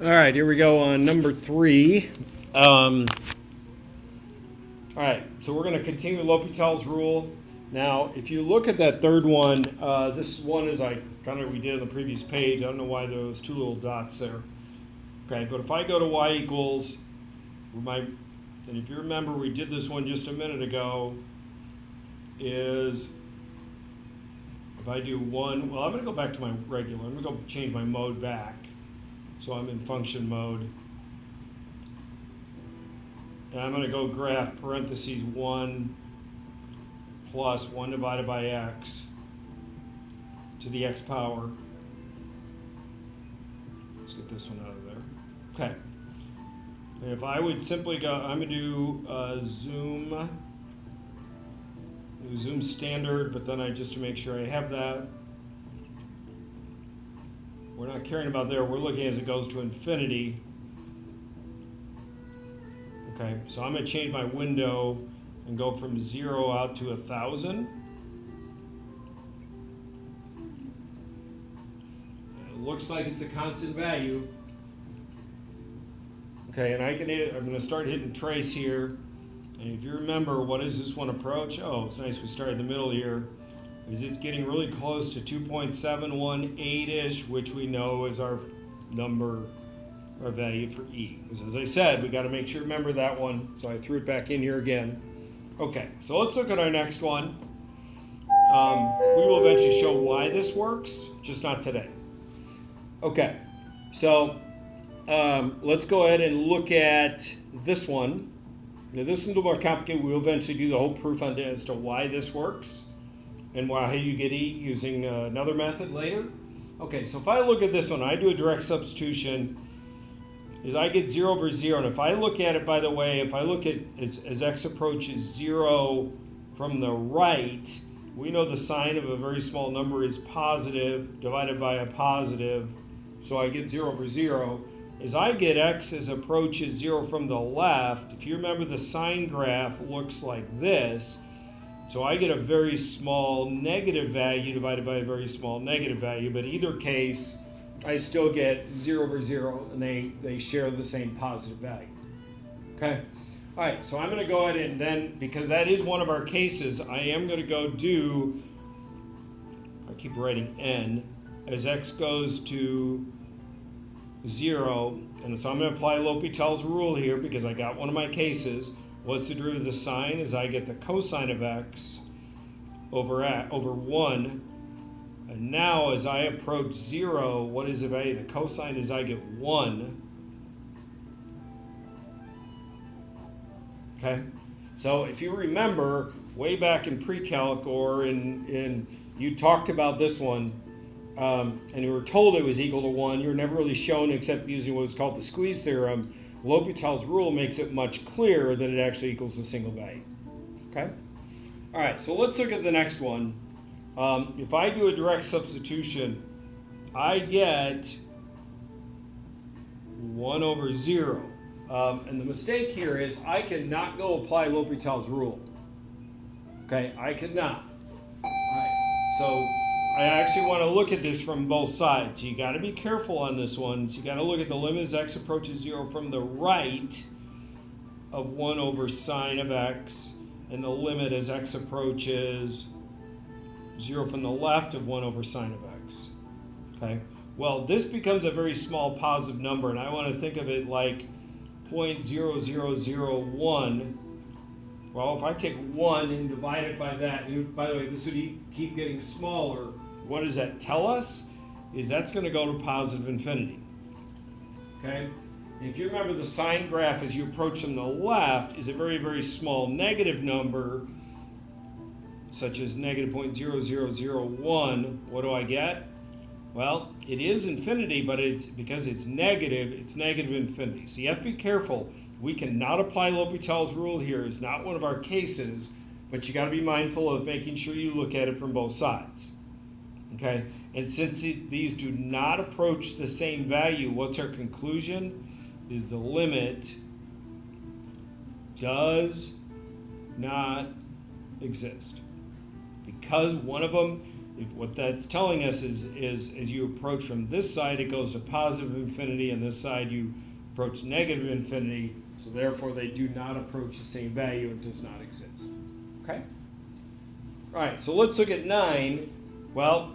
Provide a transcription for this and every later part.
All right, here we go on number 3. All right, so we're going to continue L'Hopital's rule. Now, if you look at that third one, this one is we did on the previous page. I don't know why there was 2 little dots there. Okay, but if I go to y equals, and if you remember, we did this one just a minute ago, is if I do 1, well, I'm going to go back to my regular. I'm going to go change my mode back. So I'm in function mode. And I'm going to go graph parentheses 1 plus 1 divided by x to the x power. Let's get this one out of there. Okay. And if I would simply go, I'm going to do zoom standard, but then just to make sure I have that. We're not caring about there. We're looking as it goes to infinity. Okay, so I'm going to change my window and go from 0 out to 1,000. It looks like it's a constant value. Okay, and I'm going to start hitting trace here. And if you remember, what is this one approach? Oh, it's nice we started in the middle here. It's getting really close to 2.718-ish, which we know is our number, our value for E. Because as I said, we got to make sure remember that one. So I threw it back in here again. Okay, so let's look at our next one. We will eventually show why this works, just not today. Okay, so let's go ahead and look at this one. Now, this is a little more complicated. We'll eventually do the whole proof on as to why this works. And how you get E using another method later. Okay, so if I look at this one, I do a direct substitution, is I get 0 over 0. And if I look at it, by the way, if I look at as x approaches 0 from the right, we know the sign of a very small number is positive divided by a positive. So I get 0 over 0. As I get x as approaches 0 from the left, if you remember the sign graph looks like this. So I get a very small negative value divided by a very small negative value, but either case, I still get 0 over 0, and they share the same positive value. Okay? All right, so I'm going to go ahead and then, because that is one of our cases, I am going to go do, I keep writing n, as x goes to 0, and so I'm going to apply L'Hopital's rule here because I got one of my cases. What's the derivative of the sine? Is I get the cosine of x over 1. And now as I approach 0, what is the value? The cosine is I get 1. Okay? So if you remember, way back in pre-calc or you talked about this one, and you were told it was equal to 1. You were never really shown except using what was called the squeeze theorem. L'Hopital's rule makes it much clearer that it actually equals a single value. Okay? All right, so let's look at the next one. If I do a direct substitution, I get 1 over 0. And the mistake here is I cannot go apply L'Hopital's rule. Okay, I cannot. All right, so I actually want to look at this from both sides. You got to be careful on this one. So you got to look at the limit as x approaches 0 from the right of 1 over sine of x, and the limit as x approaches 0 from the left of 1 over sine of x. Okay. Well, this becomes a very small positive number, and I want to think of it like 0.0001. Well, if I take 1 and divide it by that, by the way, this would keep getting smaller. What does that tell us? Is that's going to go to positive infinity. Okay? And if you remember the sine graph as you approach from the left is a very, very small negative number, such as negative 0.0001. What do I get? Well, it is infinity, but because it's negative infinity. So you have to be careful. We cannot apply L'Hopital's rule here. It's not one of our cases, but you got to be mindful of making sure you look at it from both sides. Okay? And since these do not approach the same value, what's our conclusion? Is the limit does not exist. Because one of them What that's telling us is as you approach from this side, it goes to positive infinity, and this side you approach negative infinity, so therefore they do not approach the same value. It does not exist. Okay? All right, so let's look at 9. Well,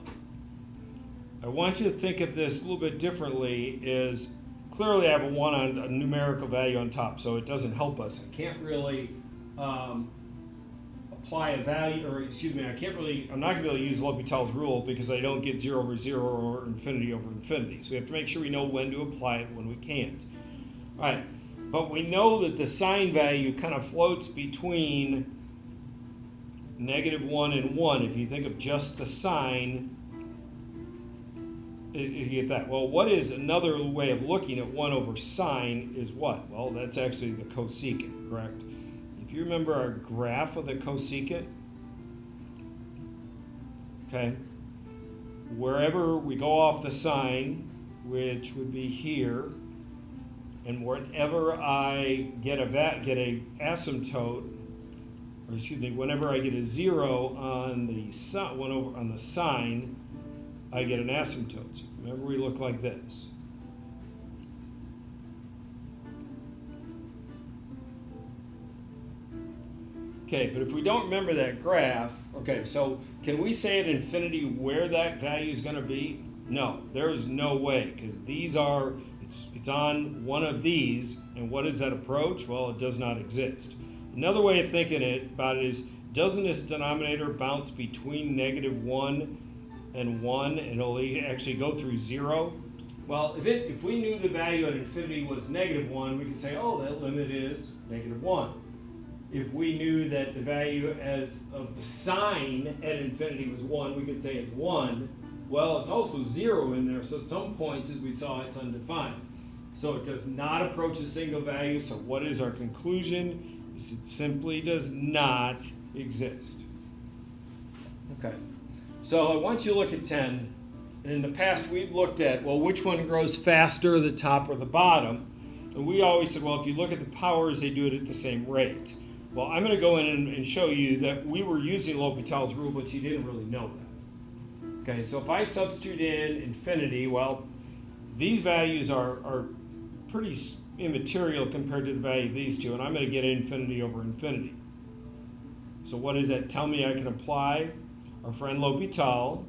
I want you to think of this a little bit differently. Is clearly I have a 1 on a numerical value on top, so it doesn't help us. I can't really apply a value, or excuse me, I'm not going to be able to use L'Hopital's rule because I don't get 0 over 0 or infinity over infinity. So we have to make sure we know when to apply it, when we can't. All right, but we know that the sign value kind of floats between -1 and 1. If you think of just the sign, you get that. Well, what is another way of looking at 1 over sine is what? Well, that's actually the cosecant, correct? If you remember our graph of the cosecant, okay, wherever we go off the sine, which would be here, and whenever I get a asymptote, or excuse me, whenever I get a 0 on the sine, I get an asymptote. So remember, we look like this. Okay, but if we don't remember that graph, okay, so can we say at infinity where that value is going to be? No, there is no way, because it's on one of these, and what is that approach? Well, it does not exist. Another way of thinking about it is, doesn't this denominator bounce between -1 and 1, and it'll actually go through 0? Well, if we knew the value at infinity was -1, we could say, oh, that limit is -1. If we knew that the value of the sine at infinity was 1, we could say it's 1. Well, it's also 0 in there, so at some points, as we saw, it's undefined. So it does not approach a single value, so what is our conclusion? It simply does not exist. Okay, so I want you to look at 10. And in the past, we've looked at, well, which one grows faster, the top or the bottom? And we always said, well, if you look at the powers, they do it at the same rate. Well, I'm going to go in and show you that we were using L'Hopital's rule, but you didn't really know that. Okay, so if I substitute in infinity, well, these values are pretty immaterial compared to the value of these two, and I'm going to get infinity over infinity. So what does that tell me I can apply? Our friend L'Hopital.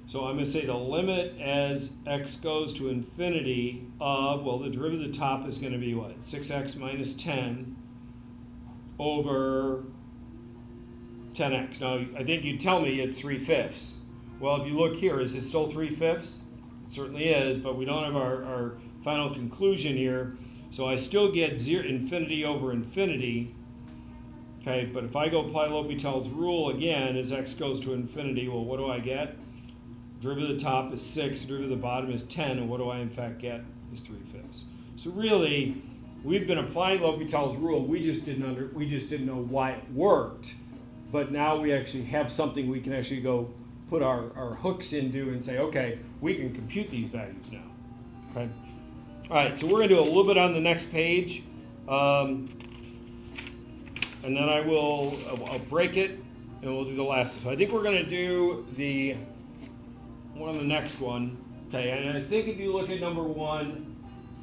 So I'm going to say the limit as x goes to infinity of, well, the derivative of the top is going to be what? 6x minus 10 over 10x. Now, I think you'd tell me it's 3/5. Well, if you look here, is it still 3/5? It certainly is, but we don't have our final conclusion here. So I still get infinity over infinity. Okay, but if I go apply L'Hopital's rule again, as x goes to infinity, well, what do I get? Derivative of the top is 6, derivative of the bottom is 10, and what do I in fact get? Is 3/5. So really, we've been applying L'Hopital's rule. We just didn't know why it worked, but now we actually have something we can actually go put our hooks into and say, okay, we can compute these values now. Okay. All right, so we're going to do a little bit on the next page, and then I'll break it, and we'll do the last. So I think we're going to do the one on the next one. Okay, and I think if you look at number 1,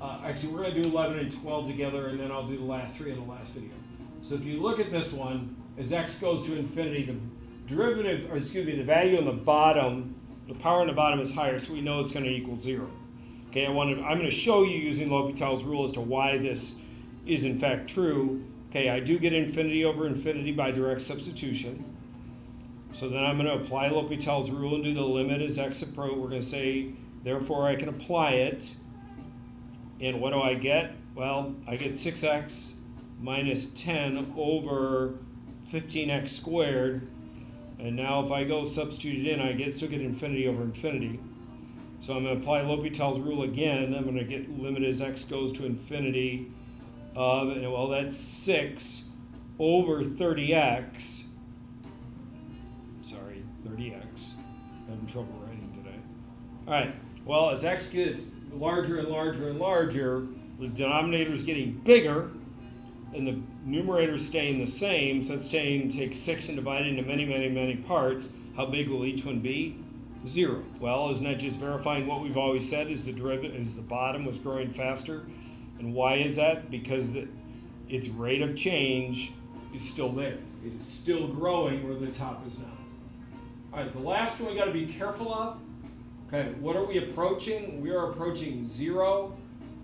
actually we're going to do 11 and 12 together, and then I'll do the last 3 in the last video. So if you look at this one, as x goes to infinity, the derivative, or excuse me, the value on the bottom, the power on the bottom is higher, so we know it's going to equal 0. Okay, I'm going to show you using L'Hopital's rule as to why this is in fact true. Okay, I do get infinity over infinity by direct substitution. So then I'm going to apply L'Hopital's rule and do the limit as x approach. We're going to say, therefore, I can apply it. And what do I get? Well, I get 6x minus 10 over 15x squared. And now if I go substitute it in, I still get infinity over infinity. So I'm going to apply L'Hopital's rule again. I'm going to get limit as x goes to infinity of, well, that's 6 over 30x. 30x. I'm having trouble writing today. All right. Well, as x gets larger and larger and larger, the denominator is getting bigger. and the numerator's staying the same, so it's saying take 6 and divide it into many, many, many parts, how big will each one be? 0. Well, isn't that just verifying what we've always said, is the bottom was growing faster? And why is that? Because its rate of change is still there. It is still growing where the top is now. All right, the last one we got to be careful of. Okay, what are we approaching? We are approaching 0,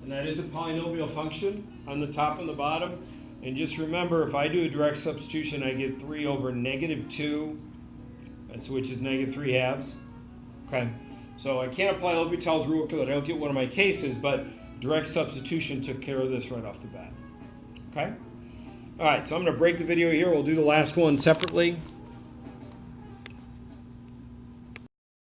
and that is a polynomial function on the top and the bottom. And just remember, if I do a direct substitution, I get 3 over -2, which is -3/2. Okay, so I can't apply L'Hopital's rule because I don't get one of my cases, but direct substitution took care of this right off the bat. Okay? All right, so I'm going to break the video here. We'll do the last one separately.